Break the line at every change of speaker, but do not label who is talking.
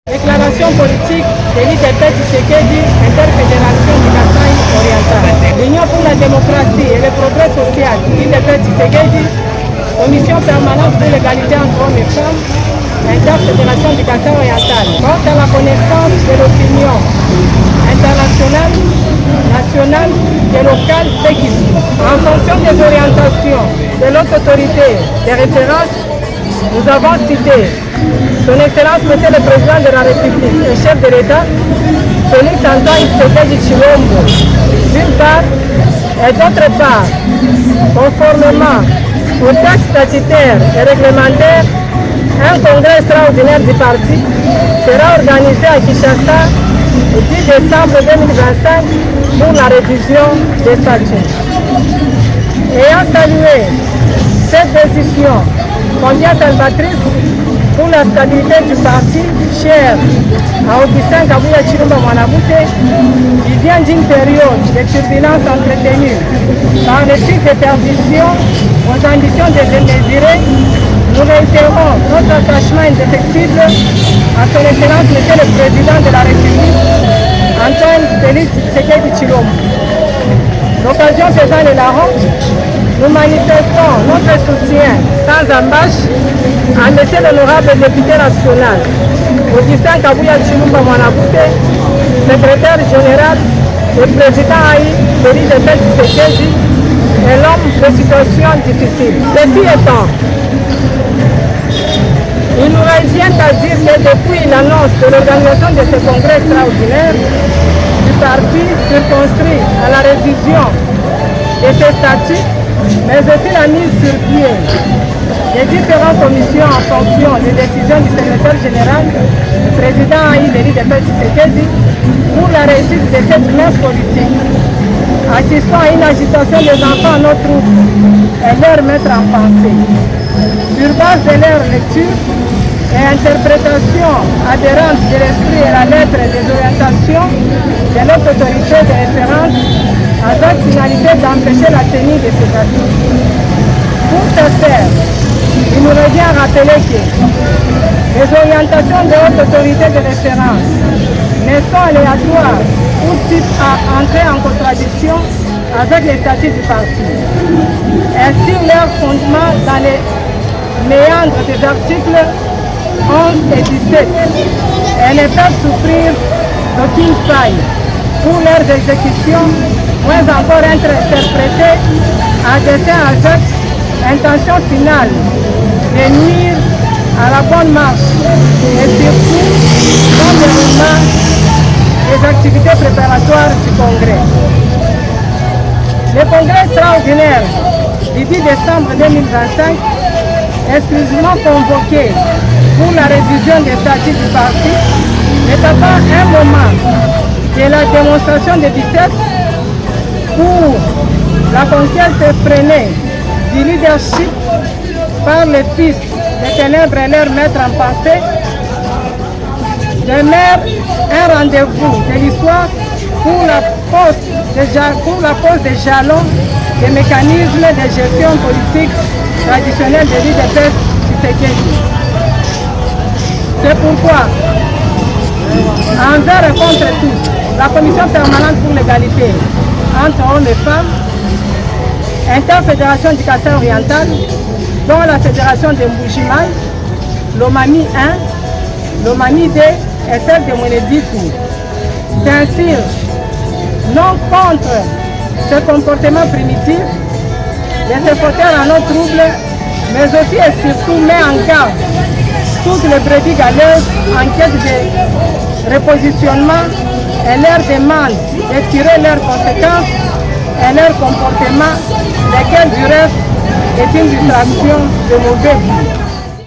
Déclaration politique de l'IDP Tshisekedi, Interfédération du Kasaï oriental. L'Union pour la démocratie et le progrès social, l'IDP Tshisekedi, Commission permanente pour l'égalité entre hommes et femmes, Interfédération du Kasaï oriental, porte à la connaissance de l'opinion internationale, nationale et locale ce qui suit. En fonction des orientations de notre autorité de référence, nous avons cité Son Excellence Monsieur le Président de la République et chef de l'État, Félix Antoine Tshisekedi Tshilombo, d'une part, et d'autre part, conformément au texte statutaire et réglementaire, un congrès extraordinaire du parti sera organisé à Kinshasa le 10 décembre 2025 pour la révision des statuts. Ayant salué cette décision combien salvatrice pour la stabilité du parti, cher à Augustin Kabuya Tshilombo Mwanabute, qui vient d'une période de turbulence entretenue par les fils de perdition aux ambitions désirées, nous réitérons notre attachement indéfectible à son Excellence Monsieur le Président de la République, Antoine Félix Tshisekedi Tshilombo. L'occasion faisant le larron, nous manifestons notre soutien sans embâche à M. l'honorable député national, Augustin Kabuya Tshilombo Mwanabute, secrétaire général et président de l'IDP Tshisekedi et l'homme de situation difficile. Ceci étant, il nous revient à dire que depuis l'annonce de l'organisation de ce congrès extraordinaire du parti circonscrit à la révision de ces statuts, mais aussi la mise sur pied des différentes commissions en fonction des décisions du secrétaire général, du président de l'IDP Tshisekedi, pour la réussite de cette messe politique. Assistons à une agitation des enfants à nos troupes et leur mettre en pensée. Sur base de leur lecture et interprétation adhérente de l'esprit et la lettre des orientations de notre autorité de référence, avec finalité d'empêcher la tenue de ces assises. Pour ce faire, il nous revient à rappeler que les orientations de notre autorité de référence ne sont aléatoires ou type à entrer en contradiction avec les statuts du parti. Elles tirent leur fondement dans les méandres des articles 11 et 17 et ne peuvent souffrir d'aucune faille pour leurs exécutions, moins encore être interprétées à dessein avec intention finale de nuire à la bonne marche et surtout dans le déroulement des activités préparatoires du congrès. Le congrès extraordinaire du 10 décembre 2025, exclusivement convoqué pour la révision des statuts du parti, n'est pas un moment de la démonstration de biceps pour la conquête freinée du leadership par les fils des ténèbres et leur maître en passé, demeure un rendez-vous de l'histoire pour la pose des jalons des mécanismes de gestion politique traditionnels de l'IDP Tshisekedi. C'est pourquoi, envers et contre tous, la Commission permanente pour l'égalité entre hommes et femmes, Interfédération du Kasaï oriental, dont la Fédération de Mbujimaï, l'Omami 1, l'Omami 2 et celle de Mweneditu, s'insurge non contre ce comportement primitif de ces fauteurs à nos troubles, mais aussi et surtout met en garde toutes les brebis galeuses en quête de repositionnement et leur demande de tirer leurs conséquences et leur comportement, lesquels du reste est une distraction de mauvais goût.